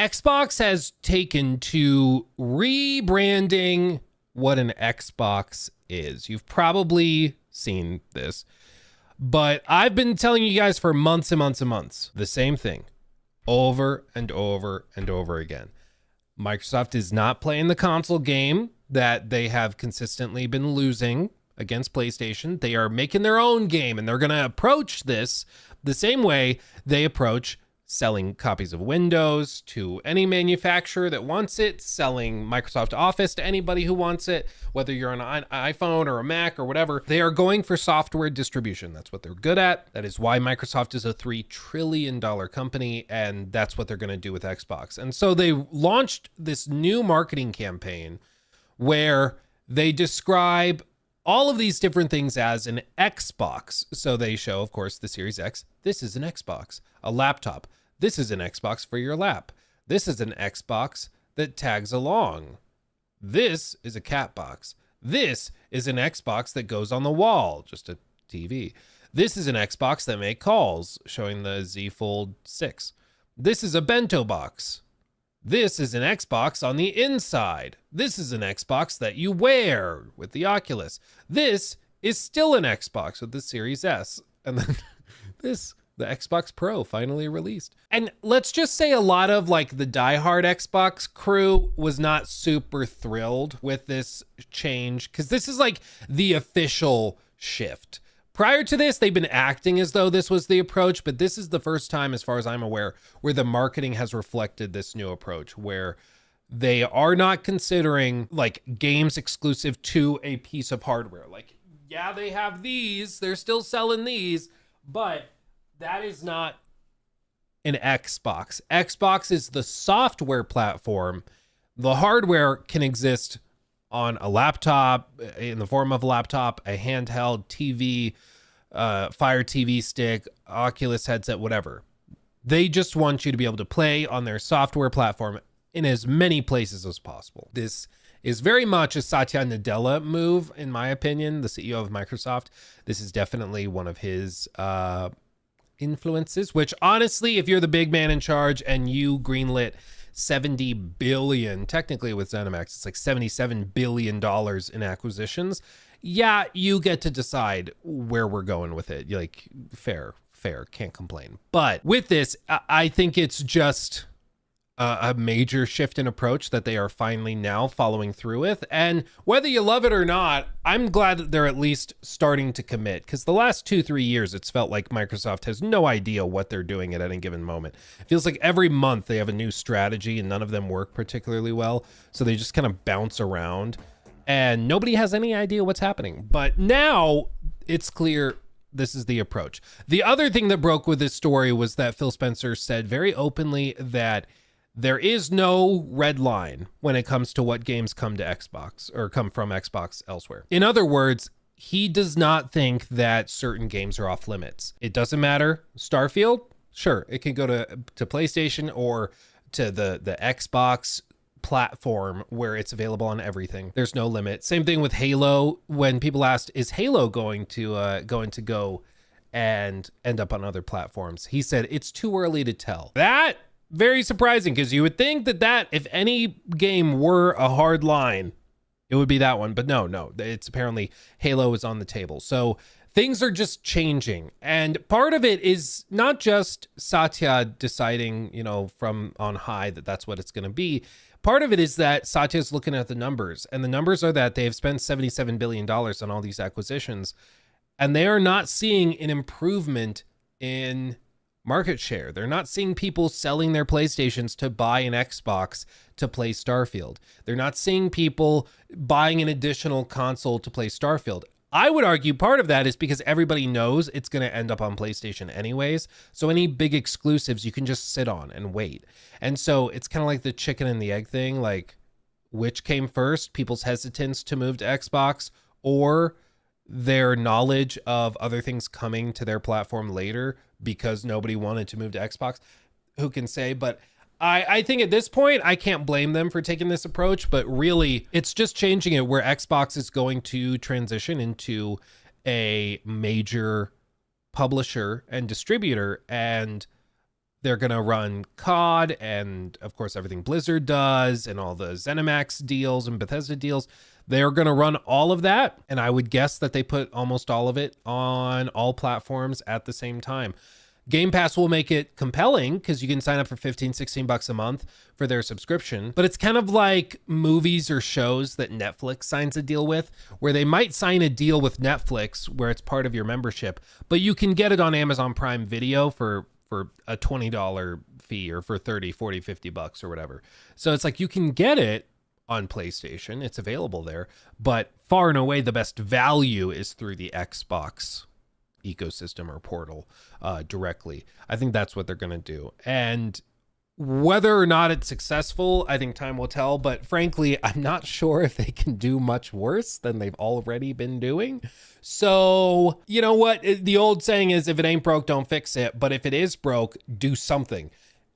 Xbox has taken to rebranding what an Xbox is. You've probably seen this, but I've been telling you guys for months and months and months the same thing over and over and over again. Microsoft is not playing the console game that they have consistently been losing against PlayStation. They are making their own game, and they're going to approach this the same way they approach selling copies of Windows to any manufacturer that wants it, selling Microsoft Office to anybody who wants it, whether you're on an iPhone or a Mac or whatever. They are going for software distribution. That's what they're good at. That is why Microsoft is a $3 trillion company, and that's what they're going to do with Xbox. And so they launched this new marketing campaign where they describe all of these different things as an Xbox. So they show, of course, the Series X. This is an Xbox. A laptop. This is an Xbox for your lap. This is an Xbox that tags along. This is a cat box. This is an Xbox that goes on the wall, just a TV. This is an Xbox that makes calls, showing the Z Fold 6. This is a bento box. This is an Xbox on the inside. This is an Xbox that you wear with the Oculus. This is still an Xbox with the Series S. And then the Xbox Pro finally released. And let's just say a lot of like the diehard Xbox crew was not super thrilled with this change, because this is like the official shift. Prior to this, they've been acting as though this was the approach, but this is the first time, as far as I'm aware, where the marketing has reflected this new approach, where they are not considering like games exclusive to a piece of hardware. Like, yeah, they have these, they're still selling these, but that is not an Xbox. Xbox is the software platform. The hardware can exist on a laptop, in the form of a laptop, a handheld TV, Fire TV stick, Oculus headset, whatever. They just want you to be able to play on their software platform in as many places as possible. This is very much a Satya Nadella move, in my opinion, the CEO of Microsoft. This is definitely one of his influences, which honestly, if you're the big man in charge and you greenlit 70 billion, technically with ZeniMax, it's like $77 billion in acquisitions. Yeah, you get to decide where we're going with it. Like, fair, can't complain. But with this, I think it's just a major shift in approach that they are finally now following through with. And whether you love it or not, I'm glad that they're at least starting to commit, because the last 2-3 years, it's felt like Microsoft has no idea what they're doing at any given moment. It feels like every month they have a new strategy and none of them work particularly well. So they just kind of bounce around and nobody has any idea what's happening. But now it's clear this is the approach. The other thing that broke with this story was that Phil Spencer said very openly that there is no red line when it comes to what games come to Xbox or come from Xbox elsewhere. In other words, he does not think that certain games are off limits. It doesn't matter. Starfield, sure, it can go to PlayStation or to the Xbox platform where it's available on everything. There's no limit. Same thing with Halo. When people asked, is Halo going to go and end up on other platforms? He said, it's too early to tell. That very surprising, because you would think that if any game were a hard line, it would be that one. But no, it's apparently Halo is on the table. So things are just changing. And part of it is not just Satya deciding, from on high that that's what it's going to be. Part of it is that Satya is looking at the numbers, and the numbers are that they have spent $77 billion on all these acquisitions, and they are not seeing an improvement in market share. They're not seeing people selling their PlayStations to buy an Xbox to play Starfield. They're not seeing people buying an additional console to play Starfield. I would argue part of that is because everybody knows it's going to end up on PlayStation anyways. So any big exclusives you can just sit on and wait. And so it's kind of like the chicken and the egg thing, like which came first, people's hesitance to move to Xbox or their knowledge of other things coming to their platform later because nobody wanted to move to Xbox. Who can say? But I think at this point, I can't blame them for taking this approach, but really it's just changing it where Xbox is going to transition into a major publisher and distributor, and They're going to run COD and, of course, everything Blizzard does and all the ZeniMax deals and Bethesda deals. They're going to run all of that. And I would guess that they put almost all of it on all platforms at the same time. Game Pass will make it compelling because you can sign up for 15, 16 bucks a month for their subscription. But it's kind of like movies or shows that Netflix signs a deal with, where they might sign a deal with Netflix where it's part of your membership, but you can get it on Amazon Prime Video for a $20 fee or for 30, 40, 50 bucks or whatever. So it's like you can get it on PlayStation. It's available there, but far and away the best value is through the Xbox ecosystem or portal directly. I think that's what they're going to do. And whether or not it's successful, I think time will tell. But frankly, I'm not sure if they can do much worse than they've already been doing. So, you know what? The old saying is, if it ain't broke, don't fix it. But if it is broke, do something.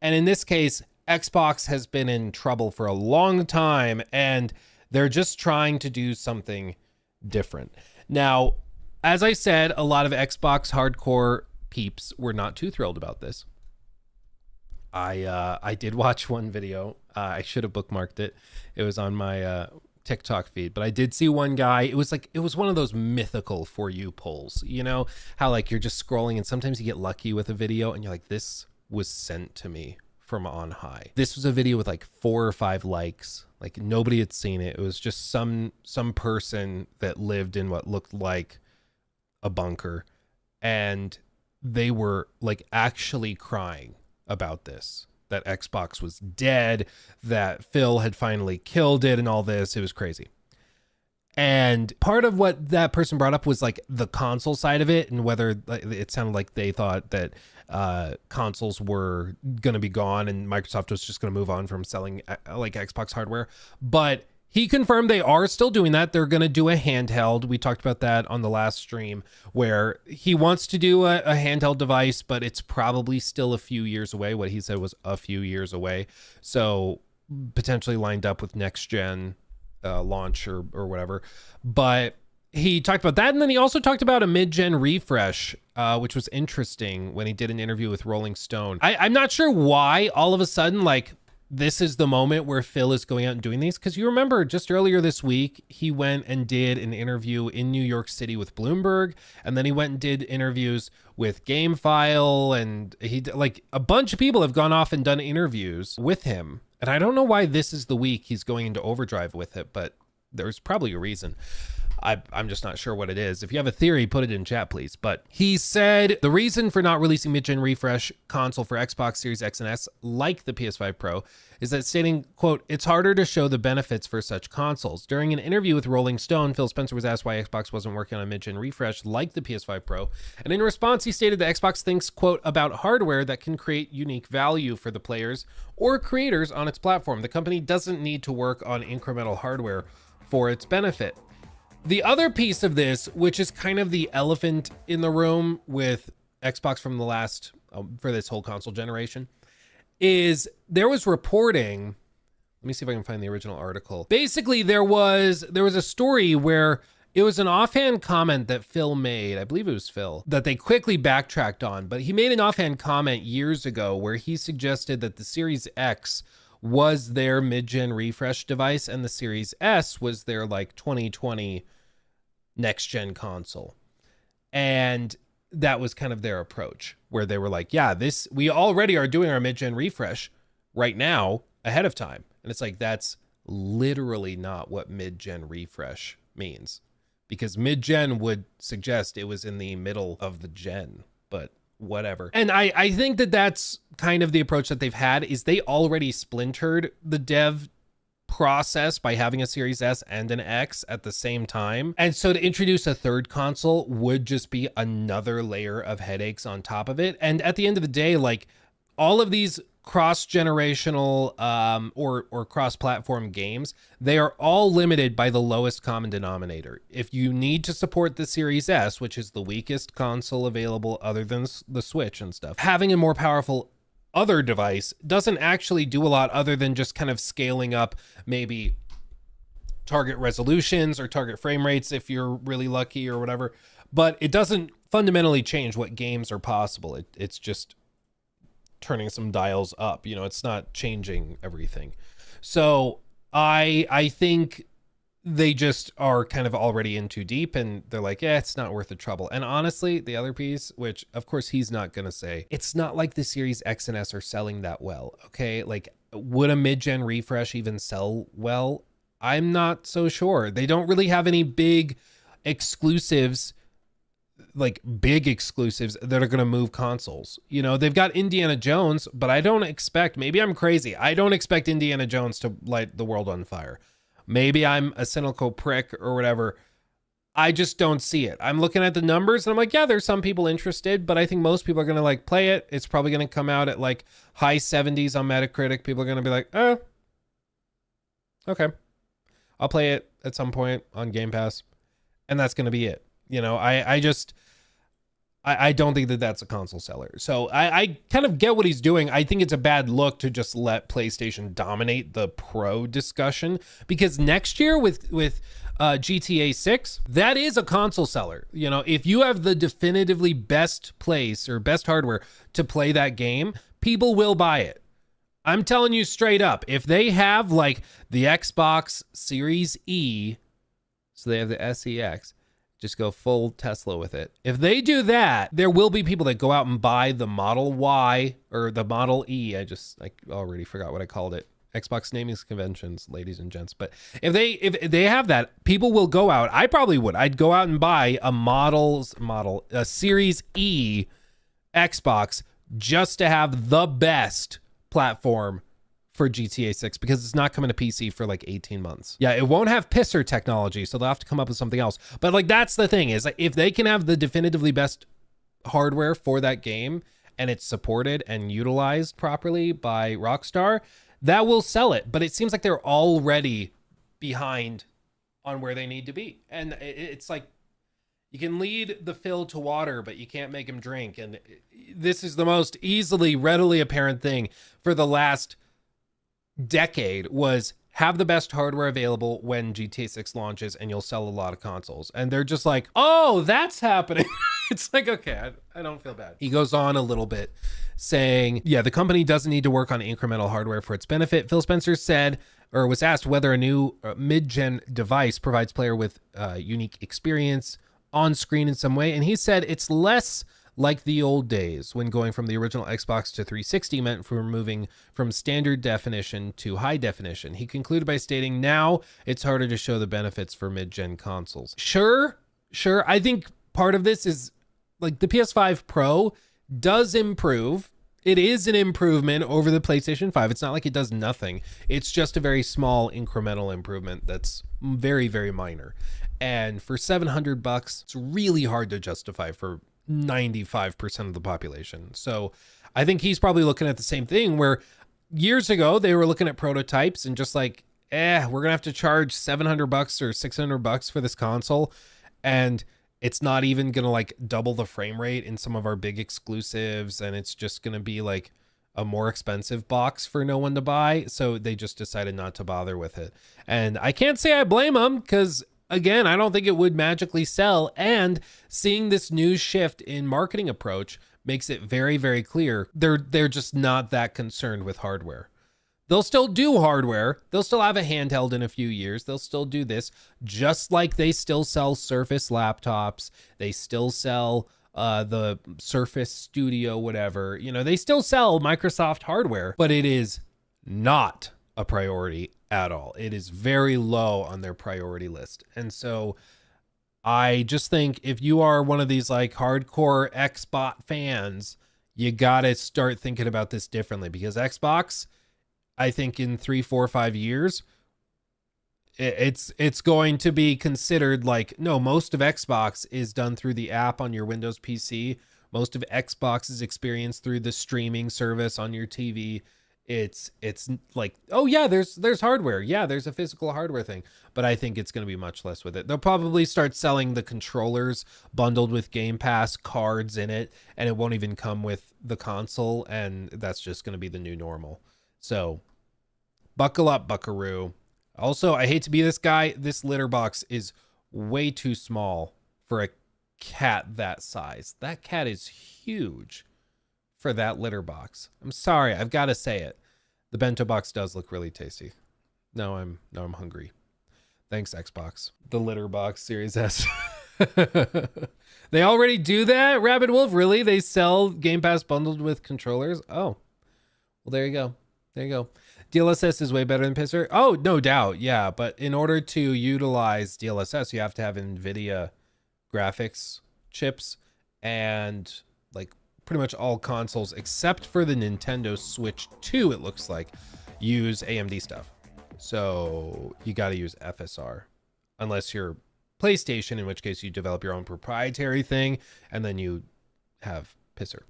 And in this case, Xbox has been in trouble for a long time, and they're just trying to do something different. Now, as I said, a lot of Xbox hardcore peeps were not too thrilled about this. I did watch one video. I should have bookmarked it. It was on my TikTok feed, but I did see one guy. It was one of those mythical For You polls. You know how like you're just scrolling and sometimes you get lucky with a video and you're like, this was sent to me from on high. This was a video with like 4 or 5 likes. Like nobody had seen it. It was just some person that lived in what looked like a bunker, and they were like actually crying about this, that Xbox was dead, that Phil had finally killed it and all this. It was crazy. And part of what that person brought up was like the console side of it, and whether it sounded like they thought that consoles were going to be gone and Microsoft was just going to move on from selling like Xbox hardware. But he confirmed they are still doing that. They're going to do a handheld. We talked about that on the last stream, where he wants to do a handheld device, but it's probably still a few years away. What he said was a few years away. So potentially lined up with next gen launch or whatever. But he talked about that. And then he also talked about a mid-gen refresh, which was interesting when he did an interview with Rolling Stone. I'm not sure why all of a sudden, like, this is the moment where Phil is going out and doing these. Because you remember just earlier this week, he went and did an interview in New York City with Bloomberg. And then he went and did interviews with GameFile. And he like a bunch of people have gone off and done interviews with him. And I don't know why this is the week he's going into overdrive with it, but there's probably a reason. I'm just not sure what it is. If you have a theory, put it in chat, please. But he said the reason for not releasing mid-gen refresh console for Xbox Series X and S, like the PS5 Pro, is that stating, quote, it's harder to show the benefits for such consoles. During an interview with Rolling Stone, Phil Spencer was asked why Xbox wasn't working on a mid-gen refresh like the PS5 Pro. And in response, he stated that Xbox thinks, quote, about hardware that can create unique value for the players or creators on its platform. The company doesn't need to work on incremental hardware for its benefit. The other piece of this, which is kind of the elephant in the room with Xbox from the last, for this whole console generation, is there was reporting. Let me see if I can find the original article. Basically, there was a story where it was an offhand comment that Phil made. I believe it was Phil, that they quickly backtracked on. But he made an offhand comment years ago where he suggested that the Series X was their mid-gen refresh device and the Series S was their like 2020 next-gen console. And that was kind of their approach, where they were like, yeah, we already are doing our mid-gen refresh right now ahead of time. And it's like, that's literally not what mid-gen refresh means, because mid-gen would suggest it was in the middle of the gen, but whatever. And I think that that's kind of the approach that they've had, is they already splintered the dev process by having a Series S and an X at the same time. And so to introduce a third console would just be another layer of headaches on top of it. And at the end of the day, like, all of these cross-generational or cross-platform games, they are all limited by the lowest common denominator. If you need to support the Series S, which is the weakest console available other than the Switch and stuff, having a more powerful other device doesn't actually do a lot other than just kind of scaling up maybe target resolutions or target frame rates if you're really lucky or whatever. But it doesn't fundamentally change what games are possible. It's just turning some dials up. You know, it's not changing everything. So I think they just are kind of already in too deep, and they're like, yeah, it's not worth the trouble. And honestly, the other piece, which of course he's not going to say, it's not like the Series X and S are selling that well. Okay. Like, would a mid-gen refresh even sell well? I'm not so sure. They don't really have any big exclusives, like big exclusives that are going to move consoles. You know, they've got Indiana Jones, but I don't expect, maybe I'm crazy, I don't expect Indiana Jones to light the world on fire. Maybe I'm a cynical prick or whatever. I just don't see it. I'm looking at the numbers and I'm like, yeah, there's some people interested, but I think most people are going to like play it. It's probably going to come out at like high 70s on Metacritic. People are going to be like, okay, I'll play it at some point on Game Pass. And that's going to be it. You know, I don't think that that's a console seller. So I kind of get what he's doing. I think it's a bad look to just let PlayStation dominate the pro discussion, because next year with GTA 6, that is a console seller. You know, if you have the definitively best place or best hardware to play that game, people will buy it. I'm telling you straight up, if they have like the Xbox Series E, so they have the SEX, just go full Tesla with it. If they do that, there will be people that go out and buy the Model Y or the Model E. I already forgot what I called it. Xbox naming conventions, ladies and gents. But if they have that, people will go out. I probably would. I'd go out and buy a Series E Xbox just to have the best platform for GTA 6, because it's not coming to PC for like 18 months. Yeah, it won't have pisser technology, so they'll have to come up with something else. But like, that's the thing, is like, if they can have the definitively best hardware for that game and it's supported and utilized properly by Rockstar, that will sell it. But it seems like they're already behind on where they need to be. And it's like, you can lead the Phil to water, but you can't make him drink. And this is the most readily apparent thing for the last decade, was have the best hardware available when GTA 6 launches and you'll sell a lot of consoles. And they're just like, oh, that's happening. It's like, okay, I don't feel bad. He goes on a little bit saying, yeah, the company doesn't need to work on incremental hardware for its benefit. Phil Spencer said, or was asked, whether a new mid-gen device provides player with unique experience on screen in some way. And he said it's less like the old days when going from the original Xbox to 360 meant for moving from standard definition to high definition. He concluded by stating, now it's harder to show the benefits for mid-gen consoles. Sure. I think part of this is like the PS5 Pro does improve. It is an improvement over the PlayStation 5. It's not like it does nothing. It's just a very small incremental improvement that's very, very minor. And for $700, it's really hard to justify for 95% of the population. So I think he's probably looking at the same thing, where years ago they were looking at prototypes and just like, we're gonna have to charge $700 or $600 for this console, and it's not even gonna like double the frame rate in some of our big exclusives, and it's just gonna be like a more expensive box for no one to buy. So they just decided not to bother with it. And I can't say I blame them, because again, I don't think it would magically sell. And seeing this new shift in marketing approach makes it very, very clear they're just not that concerned with hardware. They'll still do hardware. They'll still have a handheld in a few years. They'll still do this, just like they still sell Surface laptops. They still sell the Surface Studio, whatever. You know, they still sell Microsoft hardware, but it is not a priority at all. It is very low on their priority list. And so I just think if you are one of these like hardcore Xbox fans, you got to start thinking about this differently, because Xbox, I think in 3, 4, 5 years, it's going to be considered like, no, most of Xbox is done through the app on your Windows PC. Most of Xbox's experience through the streaming service on your TV. It's like, oh yeah, there's hardware. Yeah, there's a physical hardware thing, but I think it's going to be much less with it. They'll probably start selling the controllers bundled with Game Pass cards in it, and it won't even come with the console, and that's just going to be the new normal. So buckle up, buckaroo. Also, I hate to be this guy. This litter box is way too small for a cat that size. That cat is huge for that litter box. I'm sorry, I've got to say it. The bento box does look really tasty. Now I'm hungry. Thanks, Xbox. The litter box Series S. They already do that? Rabbit Wolf, really? They sell Game Pass bundled with controllers? Oh, well, there you go. There you go. DLSS is way better than Pisser. Oh, no doubt. Yeah. But in order to utilize DLSS, you have to have NVIDIA graphics chips, and like pretty much all consoles except for the Nintendo Switch 2, it looks like, use AMD stuff. So you got to use FSR unless you're PlayStation, in which case you develop your own proprietary thing and then you have Pisser.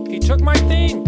He took my thing.